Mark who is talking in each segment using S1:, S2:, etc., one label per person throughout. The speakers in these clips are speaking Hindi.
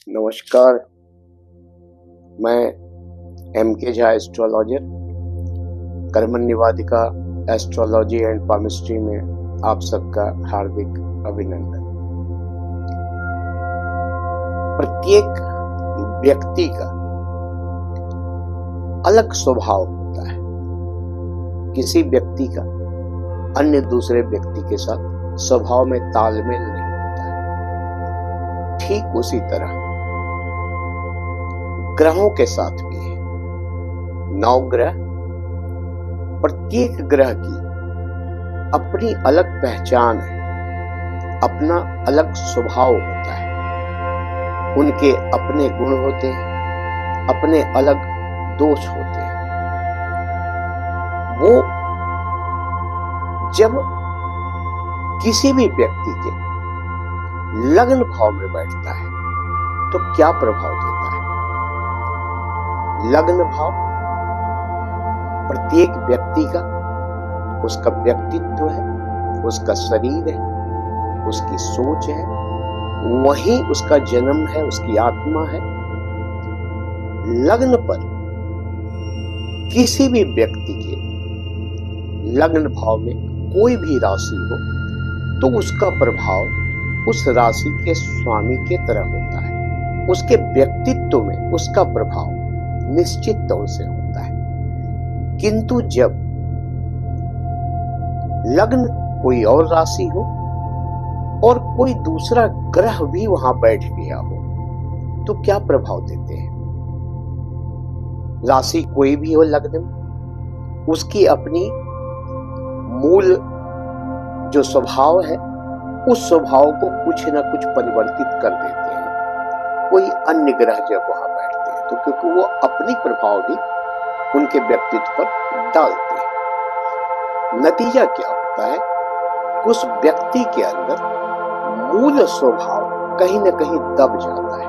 S1: नमस्कार। मैं M.K. Jha astrologer Karmanyavadika astrology and palmistry में आप सबका हार्दिक अभिनंदन। प्रत्येक व्यक्ति का अलग स्वभाव होता है। किसी व्यक्ति का अन्य दूसरे व्यक्ति के साथ स्वभाव में तालमेल नहीं होता है। ठीक उसी तरह ग्रहों के साथ भी है। 9 ग्रह, प्रत्येक ग्रह की अपनी अलग पहचान है, अपना अलग स्वभाव होता है, उनके अपने गुण होते हैं, अपने अलग दोष होते हैं। वो जब किसी भी व्यक्ति के लग्न भाव में बैठता है तो क्या प्रभाव देता है? लग्न भाव प्रत्येक व्यक्ति का उसका व्यक्तित्व है, उसका शरीर है, उसकी सोच है, वही उसका जन्म है, उसकी आत्मा है। लग्न पर किसी भी व्यक्ति के लग्न भाव में कोई भी राशि हो तो उसका प्रभाव उस राशि के स्वामी के तरह होता है। उसके व्यक्तित्व में उसका प्रभाव निश्चित तौर से होता है। किंतु जब लग्न कोई और राशि हो और कोई दूसरा ग्रह भी वहां बैठ गया हो तो क्या प्रभाव देते हैं? राशि कोई भी हो लग्न में, उसकी अपनी मूल जो स्वभाव है उस स्वभाव को कुछ न कुछ परिवर्तित कर देते हैं कोई अन्य ग्रह जब वहां बैठते हैं तो, क्योंकि वो अपनी प्रभाव भी उनके व्यक्तित्व पर डालते हैं। नतीजा क्या होता है? उस व्यक्ति के अंदर मूल स्वभाव कहीं न कहीं दब जाता है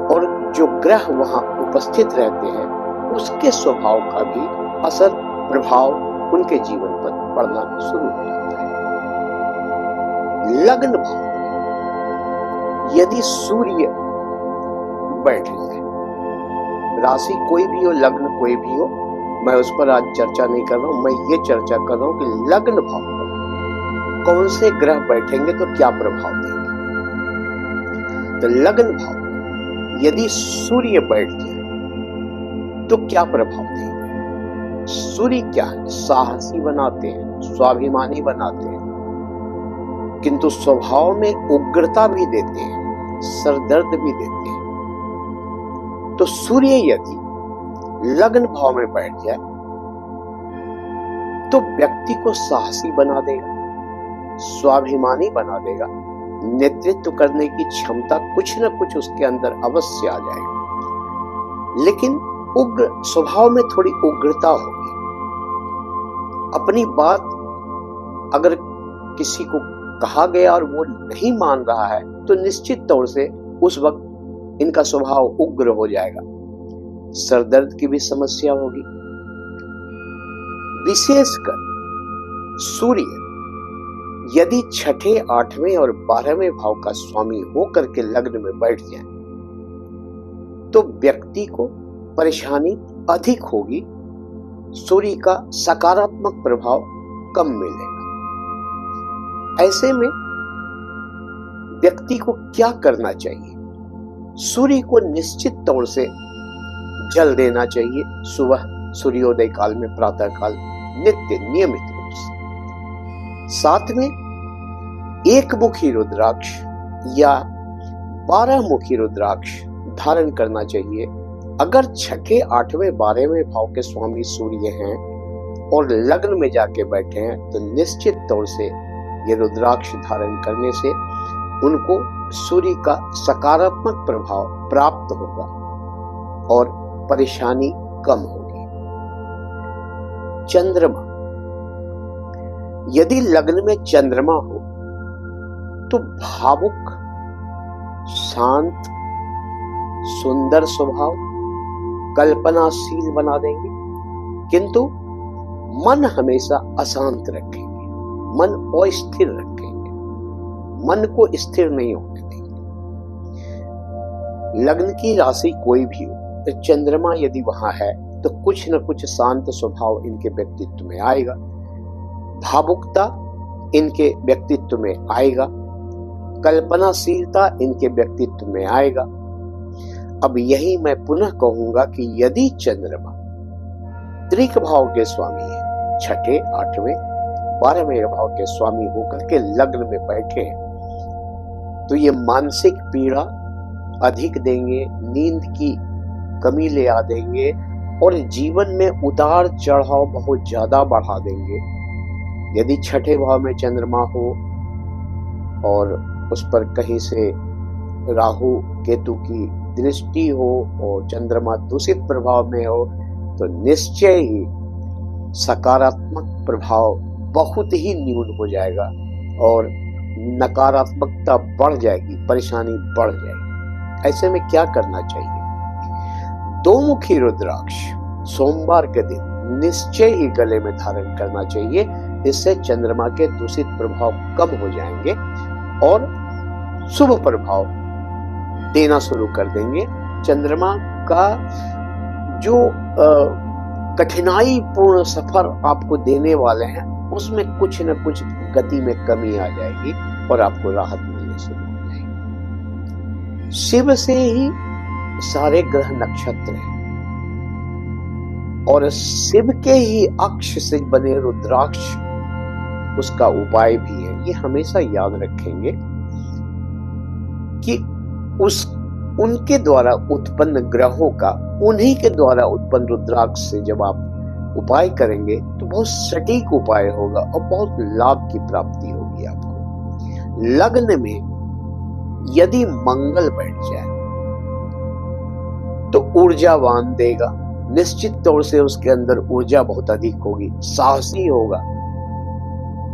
S1: और जो ग्रह वहां उपस्थित रहते हैं उसके स्वभाव का भी असर प्रभाव उनके जीवन पर पड़ना शुरू हो जाता है। लग्न भाव में यदि सूर्य बैठ जाए, राशि कोई भी हो, लग्न कोई भी हो, मैं उस पर आज चर्चा नहीं कर रहा हूं। मैं ये चर्चा कर रहा हूं कि लग्न भाव में कौन से ग्रह बैठेंगे तो क्या प्रभाव देंगे। तो लग्न भाव में यदि सूर्य बैठ जाए तो क्या प्रभाव देंगे? सूर्य क्या है? साहसी बनाते हैं, स्वाभिमानी बनाते हैं, किंतु स्वभाव में उग्रता भी देते हैं, सरदर्द भी देते हैं। तो सूर्य यदि लग्न भाव में बैठ जाए तो व्यक्ति को साहसी बना देगा, स्वाभिमानी बना देगा, नेतृत्व करने की क्षमता कुछ न कुछ उसके अंदर अवश्य आ जाएगी। लेकिन उग्र स्वभाव में थोड़ी उग्रता होगी। अपनी बात अगर किसी को कहा गया और वो नहीं मान रहा है तो निश्चित तौर से उस वक्त इनका स्वभाव उग्र हो जाएगा। सरदर्द की भी समस्या होगी। विशेषकर सूर्य यदि 6ठे, 8वें और 12वें भाव का स्वामी होकर के लग्न में बैठ जाए तो व्यक्ति को परेशानी अधिक होगी, सूर्य का सकारात्मक प्रभाव कम मिलेगा। ऐसे में व्यक्ति को क्या करना चाहिए? सूर्य को निश्चित तौर से जल देना चाहिए सुबह सूर्योदय काल में, प्रातः काल, नित्य नियमित रूप से। साथ में एक मुखी रुद्राक्ष या 12 मुखी रुद्राक्ष धारण करना चाहिए। अगर 6ठे, 8वें, 12वें भाव के स्वामी सूर्य हैं और लग्न में जाके बैठे हैं तो निश्चित तौर से ये रुद्राक्ष धारण करने से उनको सूर्य का सकारात्मक प्रभाव प्राप्त होगा और परेशानी कम होगी। चंद्रमा, यदि लग्न में चंद्रमा हो तो भावुक, शांत, सुंदर स्वभाव, कल्पनाशील बना देंगे, किंतु मन हमेशा अशांत रखेंगे, मन अस्थिर रखेंगे, मन को स्थिर नहीं होने देंगे। लग्न की राशि कोई भी हो, तो चंद्रमा यदि वहां है तो कुछ न कुछ शांत स्वभाव इनके व्यक्तित्व में आएगा, भावुकता इनके व्यक्तित्व में आएगा, कल्पनाशीलता इनके व्यक्तित्व में आएगा। अब यही मैं पुनः कहूंगा कि यदि चंद्रमा त्रिक भाव के स्वामी है, छठे, आठवें, 12वें भाव के स्वामी होकर के लग्न में बैठे हैं, तो ये मानसिक पीड़ा अधिक देंगे, नींद की कमी ले आ देंगे और जीवन में उतार चढ़ाव बहुत ज्यादा बढ़ा देंगे। यदि छठे भाव में चंद्रमा हो और उस पर कहीं से राहु केतु की दृष्टि हो और चंद्रमा दूषित प्रभाव में हो, तो निश्चय ही सकारात्मक प्रभाव बहुत ही न्यून हो जाएगा और नकारात्मकता बढ़ जाएगी, परेशानी बढ़ जाएगी। ऐसे में क्या करना चाहिए? दो मुखी रुद्राक्ष सोमवार के दिन निश्चय ही गले में धारण करना चाहिए। इससे चंद्रमा के दूषित प्रभाव कम हो जाएंगे और शुभ प्रभाव देना शुरू कर देंगे। चंद्रमा का जो कठिनाई पूर्ण सफर आपको देने वाले हैं, उसमें कुछ न कुछ गति में कमी आ जाएगी और आपको राहत मिलने शुरू हो जाएगी। शिव से ही सारे ग्रह नक्षत्र हैं और शिव के ही अक्ष से बने रुद्राक्ष उसका उपाय भी है। ये हमेशा याद रखेंगे कि उनके द्वारा उत्पन्न ग्रहों का, उन्हीं के द्वारा उत्पन्न रुद्राक्ष से जब आप उपाय करेंगे तो बहुत सटीक उपाय होगा और बहुत लाभ की प्राप्ति होगी आपको। लग्न में यदि मंगल बैठ जाए तो ऊर्जावान देगा, निश्चित तौर से उसके अंदर ऊर्जा बहुत अधिक होगी, साहसी होगा,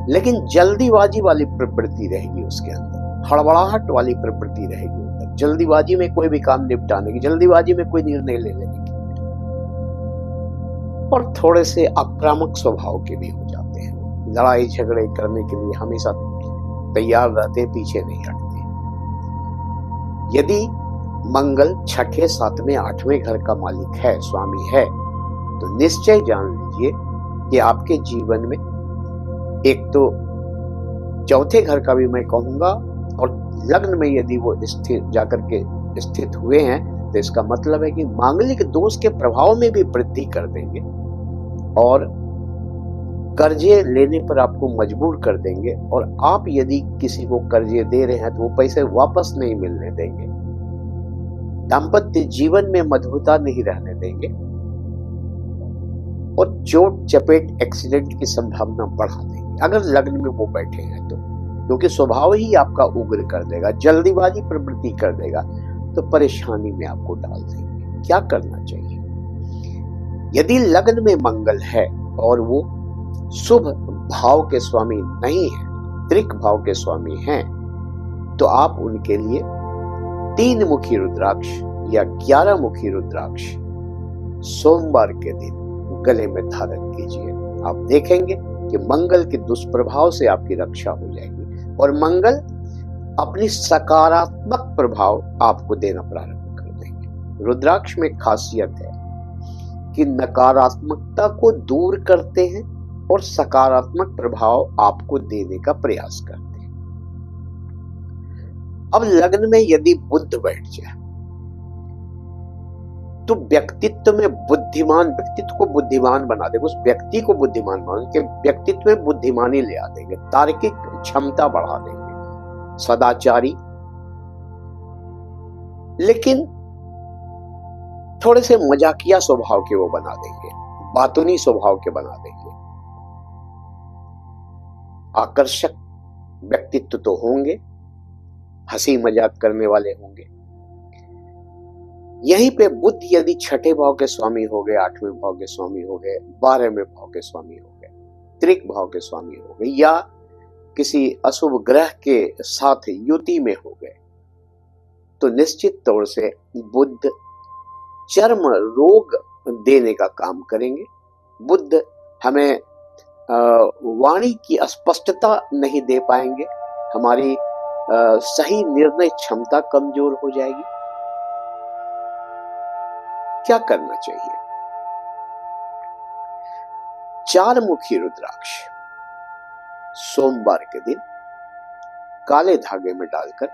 S1: लेकिन जल्दीबाजी वाली प्रवृत्ति रहेगी उसके अंदर, हड़बड़ाहट वाली प्रवृत्ति रहेगी, जल्दीबाजी में कोई भी काम निपटाने की, जल्दीबाजी में कोई निर्णय ले लेने की, और थोड़े से आक्रामक स्वभाव के भी हो जाते हैं। लड़ाई झगड़े करने के लिए हमेशा तैयार रहते, पीछे नहीं हटते। यदि मंगल छठे, सातवें, आठवें घर का मालिक है, स्वामी है, तो निश्चय जान लीजिए कि आपके जीवन में एक तो चौथे घर का भी मैं कहूंगा, और लग्न में यदि वो स्थिर जाकर के स्थित हुए हैं तो इसका मतलब है कि मांगलिक दोष के प्रभाव में भी वृद्धि कर देंगे और कर्जे लेने पर आपको मजबूर कर देंगे, और आप यदि किसी को कर्जे दे रहे हैं तो वो पैसे वापस नहीं मिलने देंगे। दाम्पत्य जीवन में मधुरता नहीं रहने देंगे और चोट चपेट एक्सीडेंट की संभावना बढ़ा देंगे अगर लग्न में वो बैठे हैं तो, क्योंकि स्वभाव ही आपका उग्र कर देगा, जल्दीबाजी प्रवृत्ति कर देगा, तो परेशानी में आपको डाल देंगे। क्या करना चाहिए? यदि लग्न में मंगल है और वो शुभ भाव के स्वामी नहीं है, त्रिक भाव के स्वामी हैं, तो आप उनके लिए 3 मुखी रुद्राक्ष या 11 मुखी रुद्राक्ष सोमवार के दिन गले में धारण कीजिए। आप देखेंगे कि मंगल के दुष्प्रभाव से आपकी रक्षा हो जाएगी और मंगल अपनी सकारात्मक प्रभाव आपको देना प्रारंभ कर देंगे। रुद्राक्ष में खासियत है कि नकारात्मकता को दूर करते हैं और सकारात्मक प्रभाव आपको देने का प्रयास करते हैं। अब लग्न में यदि बुध बैठ जाए तो व्यक्तित्व में बुद्धिमान, व्यक्तित्व को बुद्धिमान बना देंगे, उस व्यक्ति को बुद्धिमान बना देंगे, व्यक्तित्व में बुद्धिमानी ले आ देंगे, तार्किक क्षमता बढ़ा देंगे, सदाचारी, लेकिन थोड़े से मजाकिया स्वभाव के वो बना देंगे, बातूनी स्वभाव के बना देंगे। आकर्षक व्यक्तित्व तो होंगे, हंसी मजाक करने वाले होंगे। यहीं पे बुध यदि छठे भाव के स्वामी हो गए, 8वें भाव के स्वामी हो गए, 12वें भाव के स्वामी हो गए, त्रिक भाव के स्वामी हो गए, या किसी अशुभ ग्रह के साथ युति में हो गए, तो निश्चित तौर से बुध चर्म रोग देने का काम करेंगे। बुध हमें वाणी की स्पष्टता नहीं दे पाएंगे, हमारी सही निर्णय क्षमता कमजोर हो जाएगी, क्या करना चाहिए? 4 मुखी रुद्राक्ष सोमवार के दिन काले धागे में डालकर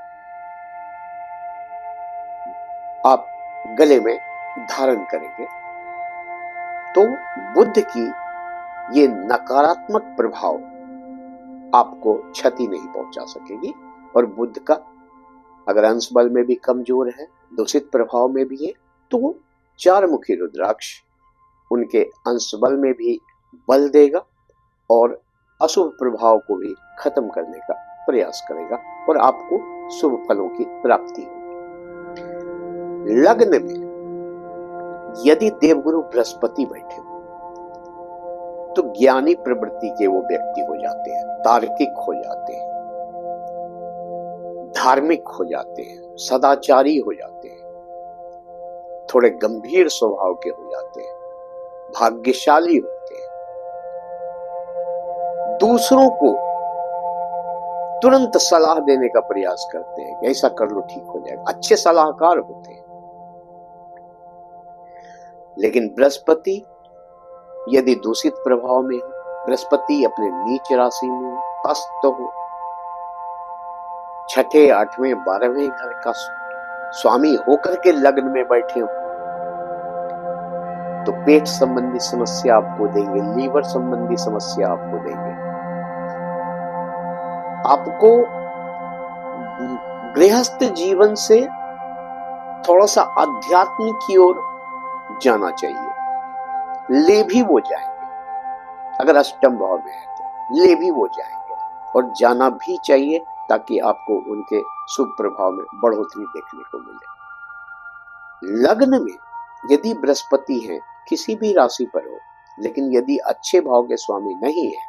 S1: आप गले में धारण करेंगे तो बुध की ये नकारात्मक प्रभाव आपको क्षति नहीं पहुंचा सकेगी। और बुध का अगर अंश बल में भी कमजोर है, दूषित प्रभाव में भी है, तो 4 मुखी रुद्राक्ष उनके अंश बल में भी बल देगा और अशुभ प्रभाव को भी खत्म करने का प्रयास करेगा और आपको शुभ फलों की प्राप्ति होगी। लग्न में यदि देवगुरु बृहस्पति बैठे हो तो ज्ञानी प्रवृत्ति के वो व्यक्ति हो जाते हैं, तार्किक हो जाते हैं, धार्मिक हो जाते हैं, सदाचारी हो जाते हैं, थोड़े गंभीर स्वभाव के हो जाते हैं, भाग्यशाली होते हैं, दूसरों को तुरंत सलाह देने का प्रयास करते हैं कि ऐसा कर लो ठीक हो जाएगा, अच्छे सलाहकार होते हैं। लेकिन बृहस्पति यदि दूषित प्रभाव में हो, बृहस्पति अपने नीच राशि में अस्त हो, 6ठे 8वें 12वें घर का स्वामी होकर के लग्न में बैठे हो तो पेट संबंधी समस्या आपको देंगे, लीवर संबंधी समस्या आपको देंगे। आपको गृहस्थ जीवन से थोड़ा सा आध्यात्मिक की ओर जाना चाहिए, ले भी वो जाएंगे। अगर अष्टम भाव में है तो ले भी वो जाएंगे और जाना भी चाहिए ताकि आपको उनके शुभ प्रभाव में बढ़ोतरी देखने को मिले। लग्न में यदि बृहस्पति है किसी भी राशि पर हो, लेकिन यदि अच्छे भाव के स्वामी नहीं है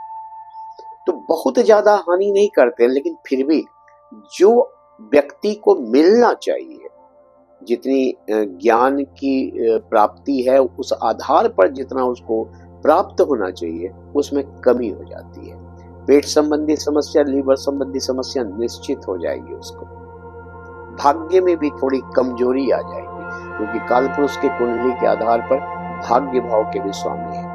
S1: तो बहुत ज्यादा हानि नहीं करते, लेकिन फिर भी जो व्यक्ति को मिलना चाहिए, जितनी ज्ञान की प्राप्ति है उस आधार पर जितना उसको प्राप्त होना चाहिए उसमें कमी हो जाती है। पेट संबंधी समस्या, लीवर संबंधी समस्या निश्चित हो जाएगी उसको। भाग्य में भी थोड़ी कमजोरी आ जाएगी क्योंकि कालपुरुष के कुंडली के आधार पर भाग्य भाव के भी स्वामी है।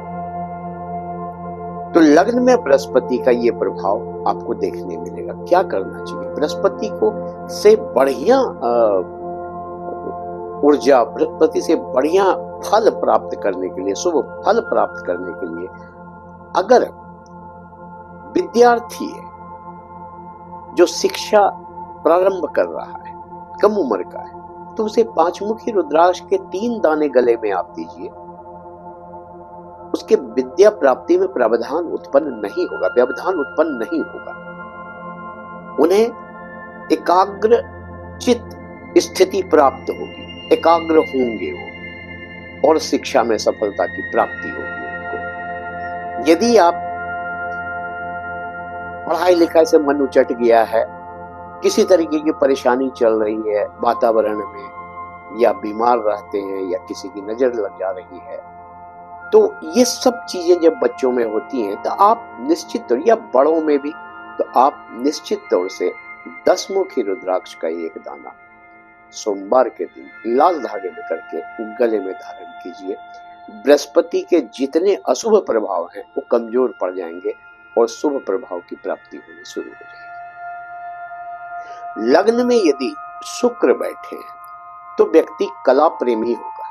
S1: तो लग्न में बृहस्पति का ये प्रभाव आपको देखने मिलेगा। क्या करना चाहिए? बृहस्पति को से बढ़िया ऊर्जा, बृहस्पति से बढ़िया फल प्राप्त करने के लिए, शुभ फल प्राप्त करने के लिए, अगर विद्यार्थी है जो शिक्षा प्रारंभ कर रहा है, कम उम्र का है, तो उसे 5 मुखी रुद्राक्ष के 3 दाने गले में आप दीजिए। उसके विद्या प्राप्ति में प्रावधान उत्पन्न नहीं होगा, व्यवधान उत्पन्न नहीं होगा। उन्हें एकाग्र चित्त स्थिति प्राप्त होगी, एकाग्र होंगे वो और शिक्षा में सफलता की प्राप्ति होगी उनको। यदि आप पढ़ाई लिखाई से मन उचट गया है, किसी तरीके की परेशानी चल रही है वातावरण में, या बीमार रहते हैं या किसी की नजर लग जा रही है, तो ये सब चीजें जब बच्चों में होती हैं तो आप निश्चित तौर, या बड़ों में भी, तो आप निश्चित तौर से 10 मुखी रुद्राक्ष का एक दाना सोमवार के दिन लाल धागे में करके गले में धारण कीजिए। बृहस्पति के जितने अशुभ प्रभाव हैं वो कमजोर पड़ जाएंगे और शुभ प्रभाव की प्राप्ति होनी शुरू हो जाएगी। लग्न में यदि शुक्र बैठे हैं तो व्यक्ति कला प्रेमी होगा,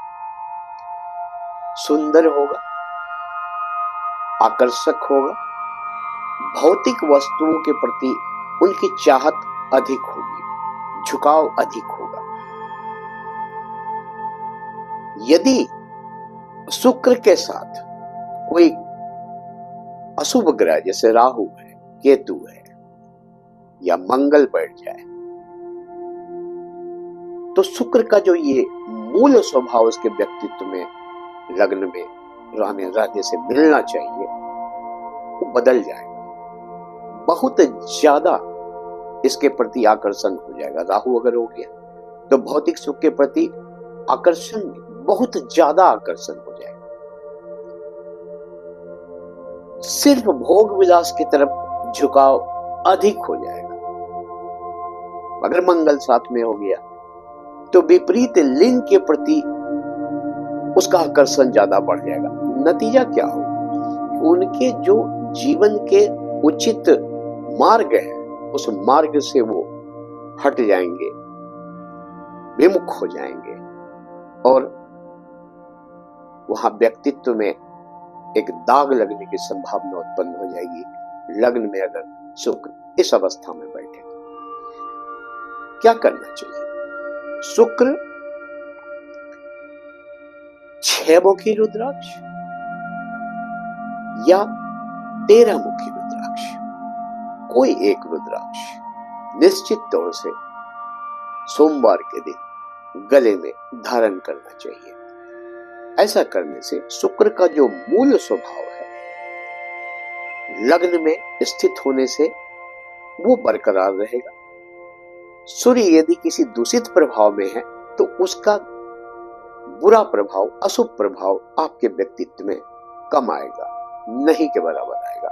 S1: सुंदर होगा, आकर्षक होगा, भौतिक वस्तुओं के प्रति उनकी चाहत अधिक होगी, झुकाव अधिक होगा। यदि शुक्र के साथ कोई अशुभ ग्रह जैसे राहु है, केतु है या मंगल बैठ जाए तो शुक्र का जो ये मूल स्वभाव उसके व्यक्तित्व में लग्न में रहने से मिलना चाहिए वो बदल जाएगा, बहुत ज्यादा इसके प्रति आकर्षण हो जाएगा। राहु अगर हो गया तो भौतिक सुख के प्रति आकर्षण, बहुत ज्यादा आकर्षण हो जाएगा, सिर्फ भोग विलास की तरफ झुकाव अधिक हो जाएगा। अगर मंगल साथ में हो गया तो विपरीत लिंग के प्रति उसका आकर्षण ज्यादा बढ़ जाएगा। नतीजा क्या हो, उनके जो जीवन के उचित मार्ग है उस मार्ग से वो हट जाएंगे, विमुख हो जाएंगे और वहां व्यक्तित्व में एक दाग लगने की संभावना उत्पन्न हो जाएगी। लग्न में अगर शुक्र इस अवस्था में बैठे क्या करना चाहिए? शुक्र 6 मुखी रुद्राक्ष या 13 मुखी रुद्राक्ष, कोई एक रुद्राक्ष निश्चित तौर से सोमवार के दिन गले में धारण करना चाहिए। ऐसा करने से शुक्र का जो मूल स्वभाव है लग्न में स्थित होने से वो बरकरार रहेगा। सूर्य यदि किसी दूषित प्रभाव में है तो उसका बुरा प्रभाव, अशुभ प्रभाव आपके व्यक्तित्व में कम आएगा, नहीं के बराबर आएगा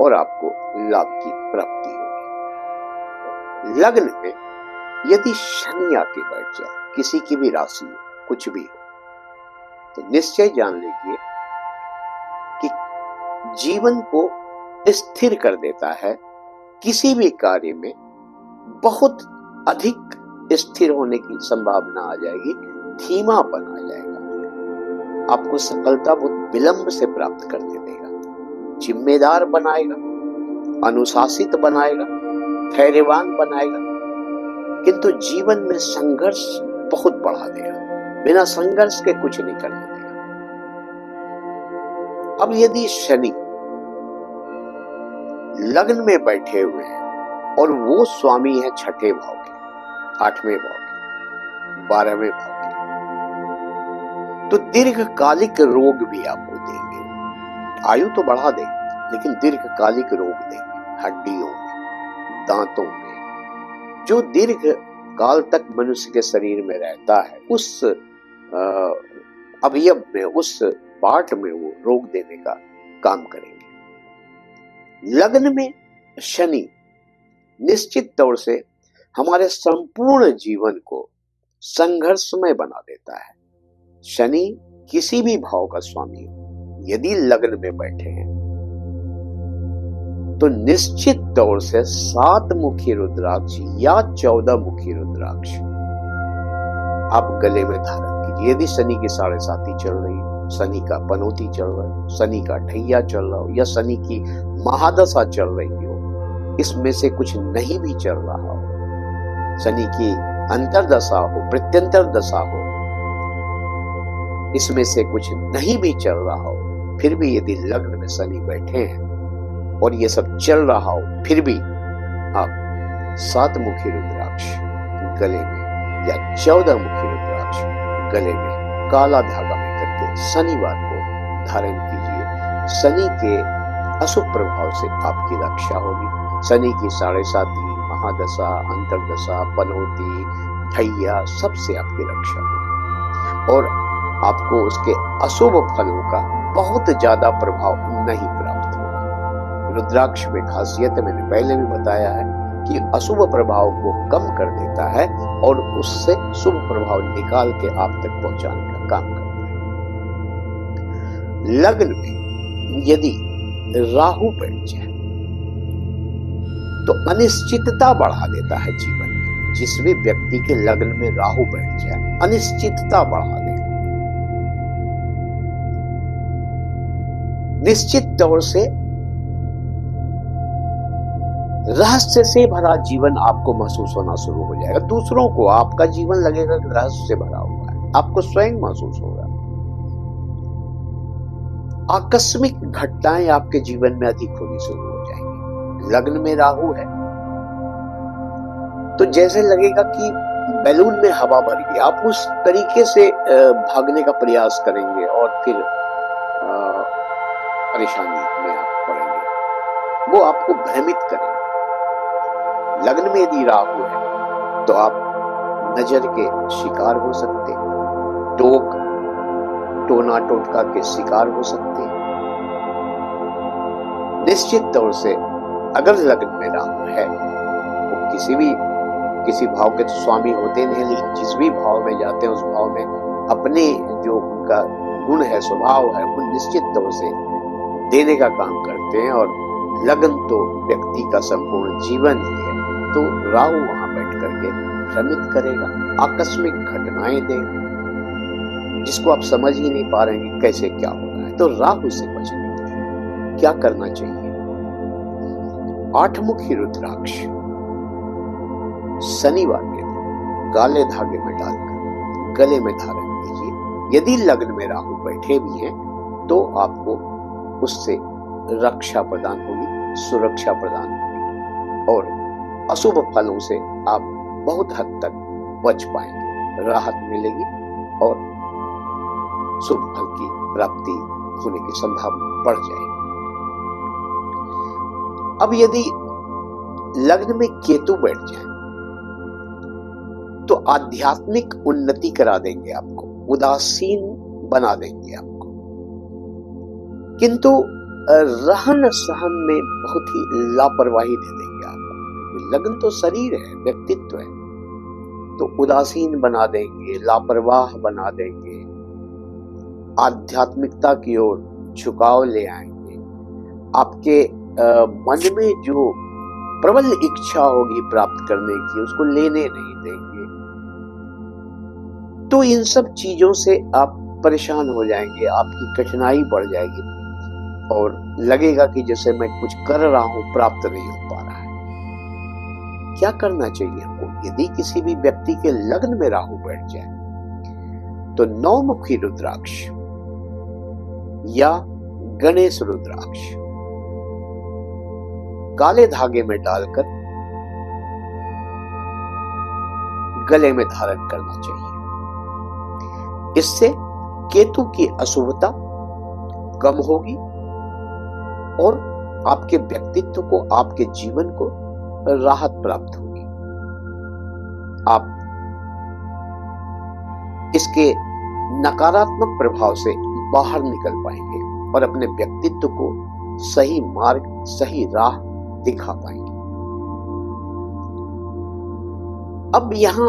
S1: और आपको लाभ की प्राप्ति होगी। लग्न में यदि शनि आके बैठ जाए, किसी की भी राशि हो, कुछ भी हो, तो निश्चय जान लीजिए कि जीवन को स्थिर कर देता है। किसी भी कार्य में बहुत अधिक स्थिर होने की संभावना आ जाएगी, धीमापन आ जाएगा, आपको सफलता बहुत विलंब से प्राप्त करने देगा, जिम्मेदार बनाएगा, अनुशासित बनाएगा, धैर्यवान बनाएगा, किंतु जीवन में संघर्ष बहुत बढ़ा देगा, बिना संघर्ष के कुछ नहीं करने देगा। अब यदि शनि लग्न में बैठे हुए हैं और वो स्वामी है 6ठे भाव के, 8वें भाव के, 12वें भाव के, तो दीर्घकालिक रोग भी आपको देंगे। आयु तो बढ़ा देंगे लेकिन दीर्घकालिक रोग देंगे, हड्डियों में, दांतों में, जो दीर्घ काल तक मनुष्य के शरीर में रहता है उस अवयव में, उस पार्ट में वो रोग देने का काम करेंगे। लग्न में शनि निश्चित तौर से हमारे संपूर्ण जीवन को संघर्षमय बना देता है। शनि किसी भी भाव का स्वामी हो, यदि लग्न में बैठे हैं तो निश्चित तौर से 7 मुखी रुद्राक्ष या 14 मुखी रुद्राक्ष आप गले में धारण कीजिए। यदि शनि की 7.5 चल रही है, शनि का पनौती चल रहा है, शनि का ढैया चल रहा हो या शनि की महादशा चल रही हो, इसमें से कुछ नहीं भी चल रहा हो, शनि की अंतरदशा हो, प्रत्यंतर दशा हो, इसमें से कुछ नहीं भी चल रहा हो, फिर भी यदि लग्न में शनि बैठे हैं और ये सब चल रहा हो, फिर भी आप 7 मुखी रुद्राक्ष गले में या 14 मुखी रुद्राक्ष गले में काला धागा में करके शनिवार को धारण कीजिए। शनि के अशुभ प्रभाव से आपकी रक्षा होगी। शनि की 7.5, महादशा, अंतरदशा, पनौती, ढैया, सबसे आपकी रक्षा होगी और आपको उसके अशुभ फलों का बहुत ज्यादा प्रभाव नहीं प्राप्त होगा। रुद्राक्ष में खासियत मैंने पहले भी बताया है कि अशुभ प्रभाव को कम कर देता है और उससे शुभ प्रभाव निकाल के आप तक पहुंचाने का काम करता है। लग्न में यदि राहु बैठ जाए तो अनिश्चितता बढ़ा देता है जीवन में। जिस भी व्यक्ति के लग्न में राहु बैठ जाए अनिश्चितता बढ़ा देगा। निश्चित तौर से रहस्य से भरा जीवन आपको महसूस होना शुरू हो जाएगा। दूसरों को आपका जीवन लगेगा कि रहस्य से भरा हुआ है, आपको स्वयं महसूस होगा। आकस्मिक घटनाएं आपके जीवन में अधिक होनी शुरू हो जाएंगी। लग्न में राहु है तो जैसे लगेगा कि बैलून में हवा भर गई, आप उस तरीके से भागने का प्रयास करेंगे और फिर परेशानी में आप पड़ेंगे, वो आपको भ्रमित करेंगे। लग्न में यदि राहु है तो आप नजर के शिकार हो सकते हैं, टोना टोटका के शिकार हो सकते हैं। निश्चित तौर से अगर लग्न में राहु है वो किसी भाव के तो स्वामी होते नहीं, लेकिन जिस भी भाव में जाते हैं उस भाव में अपने जो उनका गुण है, स्वभाव है, वो निश्चित तौर से देने का काम करते हैं। और लगन तो व्यक्ति का संपूर्ण जीवन ही है। तो राहु वहां बैठ करके भ्रमित करेगा, आकस्मिक घटनाएं देगा जिसको आप समझ ही नहीं पा रहे हैं कैसे क्या हो रहा है। तो राहु से बचने के लिए क्या करना चाहिए? 8 मुखी रुद्राक्ष शनिवार के दिन काले धागे में डालकर गले में धारण कीजिए। यदि लग्न में राहु बैठे भी हैं तो आपको उससे रक्षा प्रदान होगी, सुरक्षा प्रदान होगी और अशुभ फलों से आप बहुत हद तक बच पाएंगे, राहत मिलेगी और शुभ फल की प्राप्ति होने की संभावना बढ़ जाएगी। अब यदि लग्न में केतु बैठ जाए तो आध्यात्मिक उन्नति करा देंगे आपको, उदासीन बना देंगे आपको, किंतु रहन सहन में बहुत ही लापरवाही दे देंगे आपको। लग्न तो शरीर है, व्यक्तित्व है, तो उदासीन बना देंगे, लापरवाह बना देंगे, आध्यात्मिकता की ओर झुकाव ले आएंगे। आपके मन में जो प्रबल इच्छा होगी प्राप्त करने की, उसको लेने नहीं देंगे। तो इन सब चीजों से आप परेशान हो जाएंगे, आपकी कठिनाई बढ़ जाएगी और लगेगा कि जैसे मैं कुछ कर रहा हूं, प्राप्त नहीं हो पा रहा है। क्या करना चाहिए हमको? यदि किसी भी व्यक्ति के लग्न में राहु बैठ जाए तो 9 मुखी रुद्राक्ष या गणेश रुद्राक्ष काले धागे में डालकर गले में धारण करना चाहिए। इससे केतु की अशुभता कम होगी और आपके व्यक्तित्व को, आपके जीवन को राहत प्राप्त होगी। आप इसके नकारात्मक प्रभाव से बाहर निकल पाएंगे और अपने व्यक्तित्व को सही मार्ग, सही राह दिखा पाएंगे। अब यहां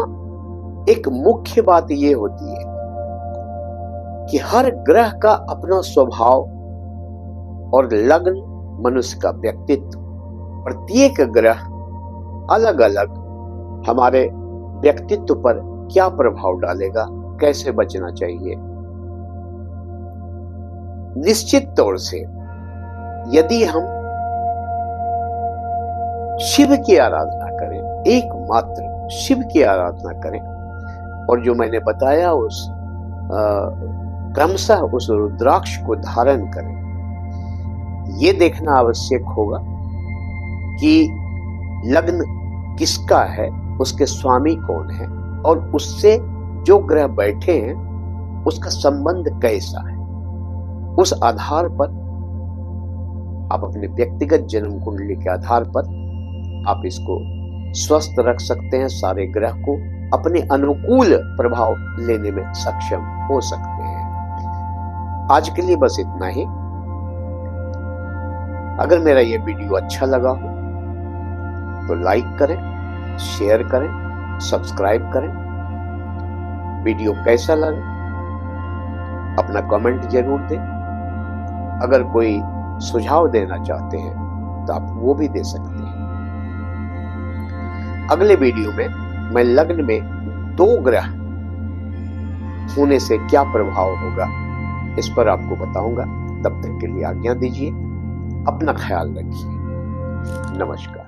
S1: एक मुख्य बात यह होती है कि हर ग्रह का अपना स्वभाव और लग्न, मनुष्य का व्यक्तित्व, प्रत्येक ग्रह अलग अलग हमारे व्यक्तित्व पर क्या प्रभाव डालेगा, कैसे बचना चाहिए। निश्चित तौर से यदि हम शिव की आराधना करें, एकमात्र शिव की आराधना करें और जो मैंने बताया उस क्रमशः उस रुद्राक्ष को धारण करें, ये देखना आवश्यक होगा कि लग्न किसका है, उसके स्वामी कौन है और उससे जो ग्रह बैठे हैं उसका संबंध कैसा है। उस आधार पर आप अपने व्यक्तिगत जन्म कुंडली के आधार पर आप इसको स्वस्थ रख सकते हैं, सारे ग्रह को अपने अनुकूल प्रभाव लेने में सक्षम हो सकते हैं। आज के लिए बस इतना ही। अगर मेरा ये वीडियो अच्छा लगा हो तो लाइक करें, शेयर करें, सब्सक्राइब करें। वीडियो कैसा लगा अपना कमेंट जरूर दें। अगर कोई सुझाव देना चाहते हैं तो आप वो भी दे सकते हैं। अगले वीडियो में मैं लग्न में 2 ग्रह होने से क्या प्रभाव होगा इस पर आपको बताऊंगा। तब तक के लिए आज्ञा दीजिए, अपना ख्याल रखिए। नमस्कार।